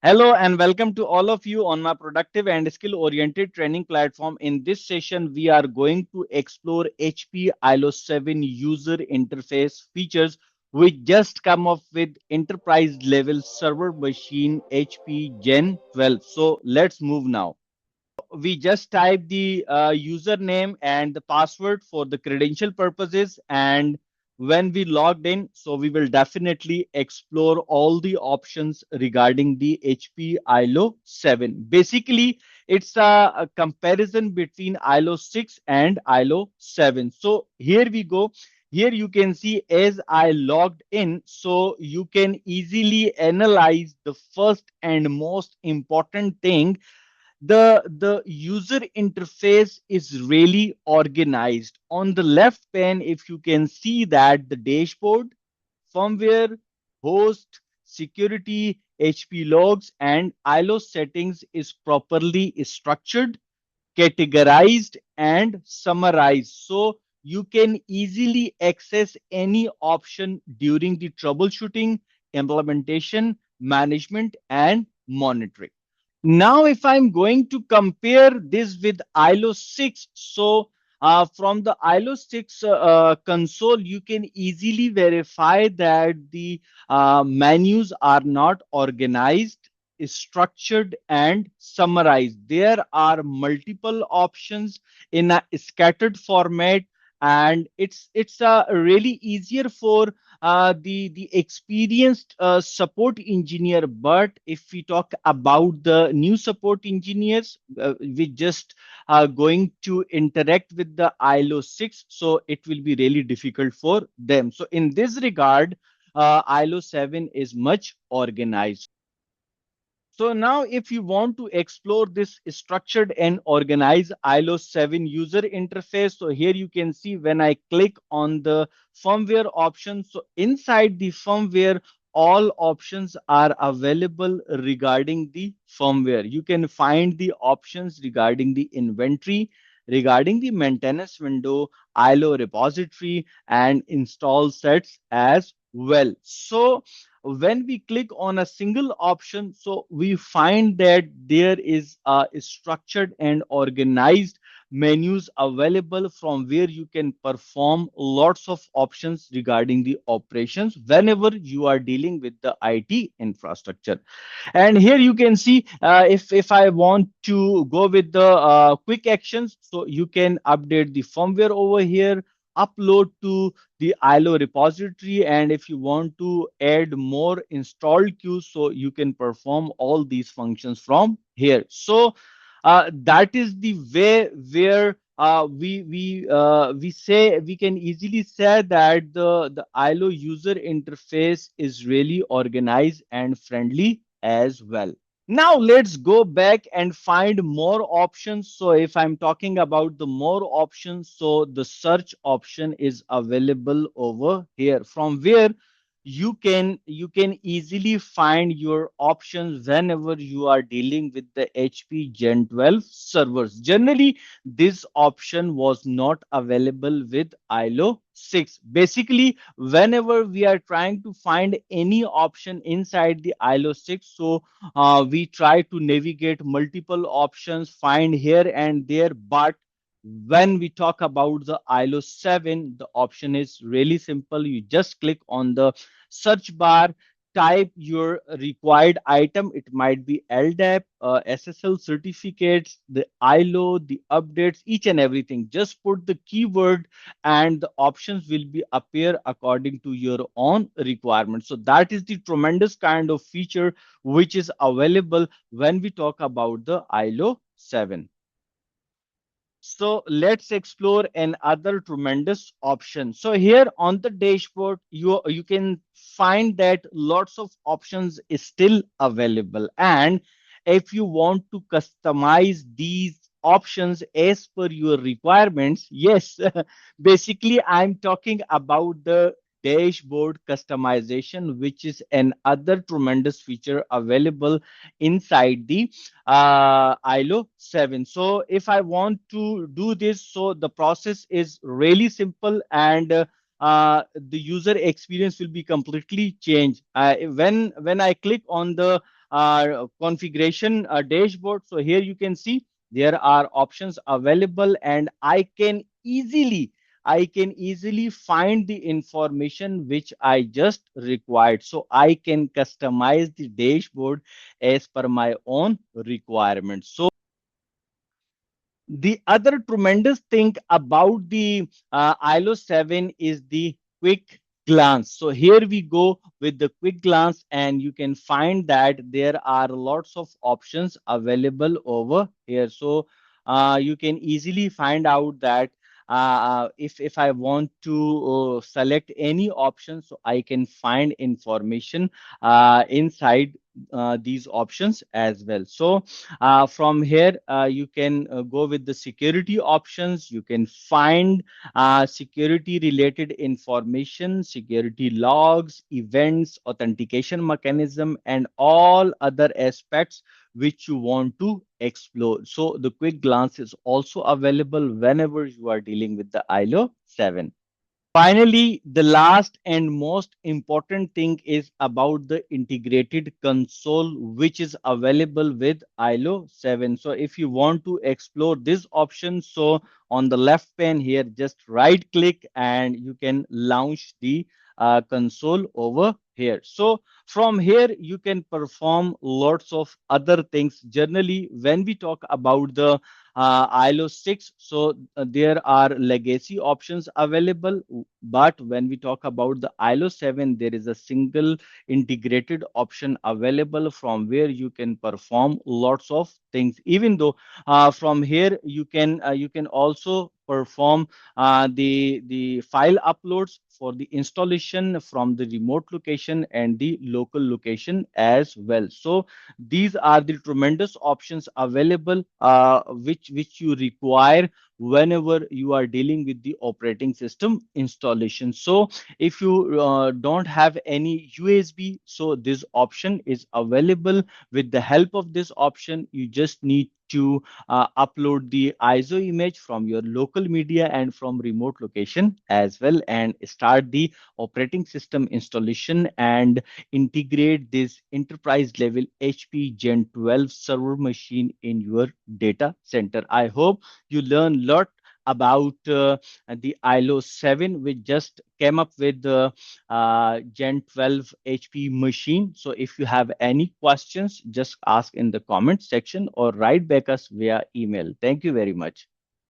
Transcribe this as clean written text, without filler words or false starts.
Hello and welcome to all of you on my productive and skill oriented training platform. In this session, we are going to explore HP iLO 7 user interface features which just come up with enterprise level server machine HP Gen 12. So let's move now. We just type the username and the password for the credential purposes, and when we logged in, so we will definitely explore all the options regarding the HP iLO 7. Basically it's a comparison between iLO 6 and iLO 7. So here we go. Here you can see as I logged in, so you can easily analyze the first and most important thing. The user interface is really organized. On the left pane, if you can see that the dashboard, firmware, host, security, HP logs, and iLO settings is properly structured, categorized, and summarized. So you can easily access any option during the troubleshooting, implementation, management, and monitoring. Now, if I'm going to compare this with iLO 6, so from the iLO 6 console, you can easily verify that the menus are not organized, structured, and summarized. There are multiple options in a scattered format, and it's really easier for the experienced support engineer. But if we talk about the new support engineers, we just going to interact with the iLO 6, so it will be really difficult for them. So in this regard, iLO 7 is much organized. So now if you want to explore this structured and organized iLO 7 user interface, so here you can see when I click on the firmware option, so inside the firmware, all options are available regarding the firmware. You can find the options regarding the inventory, regarding the maintenance window, iLO repository, and install sets as well. So when we click on a single option, so we find that there is a structured and organized menus available from where you can perform lots of options regarding the operations whenever you are dealing with the IT infrastructure. And here you can see, if I want to go with the quick actions, so you can update the firmware over here, upload to the iLO repository, and if you want to add more installed queues, so you can perform all these functions from here. So that is the way where we say we can easily say that the iLO user interface is really organized and friendly as well. Now let's go back and find more options. So if I'm talking about the more options, so the search option is available over here, from where you can easily find your options whenever you are dealing with the HP Gen 12 servers. Generally, this option was not available with iLO 6. Basically, whenever we are trying to find any option inside the iLO 6, so we try to navigate multiple options, find here and there. But when we talk about the iLO 7, the option is really simple. You just click on the search bar, type your required item. It might be LDAP, SSL certificates, the iLO, the updates, each and everything. Just put the keyword and the options will be appear according to your own requirements. So that is the tremendous kind of feature which is available when we talk about the iLO 7. So let's explore another tremendous option. So here on the dashboard, you can find that lots of options is still available. And if you want to customize these options as per your requirements, yes, basically I'm talking about the dashboard customization, which is another tremendous feature available inside the iLO 7. So if I want to do this, so the process is really simple, and the user experience will be completely changed. When I click on the configuration dashboard. So here you can see there are options available, and I can easily find the information which I just required. So I can customize the dashboard as per my own requirements. So the other tremendous thing about the iLO 7 is the quick glance. So here we go with the quick glance, and you can find that there are lots of options available over here. So you can easily find out that if I want to select any option, so I can find information inside these options as well. So from here, you can go with the security options. You can find security related information, security logs, events, authentication mechanism, and all other aspects which you want to explore. So the quick glance is also available whenever you are dealing with the iLO 7. Finally, the last and most important thing is about the integrated console, which is available with iLO 7. So if you want to explore this option, so on the left pane here, just right click and you can launch the console over here. So from here, you can perform lots of other things. Generally, when we talk about the iLO 6, so there are legacy options available, but when we talk about the iLO 7, there is a single integrated option available from where you can perform lots of things. Even though from here you can also perform the file uploads for the installation from the remote location and the local location as well. So these are the tremendous options available, which you require whenever you are dealing with the operating system installation. So if you don't have any USB, so this option is available. With the help of this option, you just need to upload the ISO image from your local media and from remote location as well, and start the operating system installation and integrate this enterprise level HP Gen 12 server machine in your data center. I hope you learn a lot about the iLO 7, which just came up with the Gen 12 HP machine. So if you have any questions, just ask in the comment section or write back us via email. Thank you very much.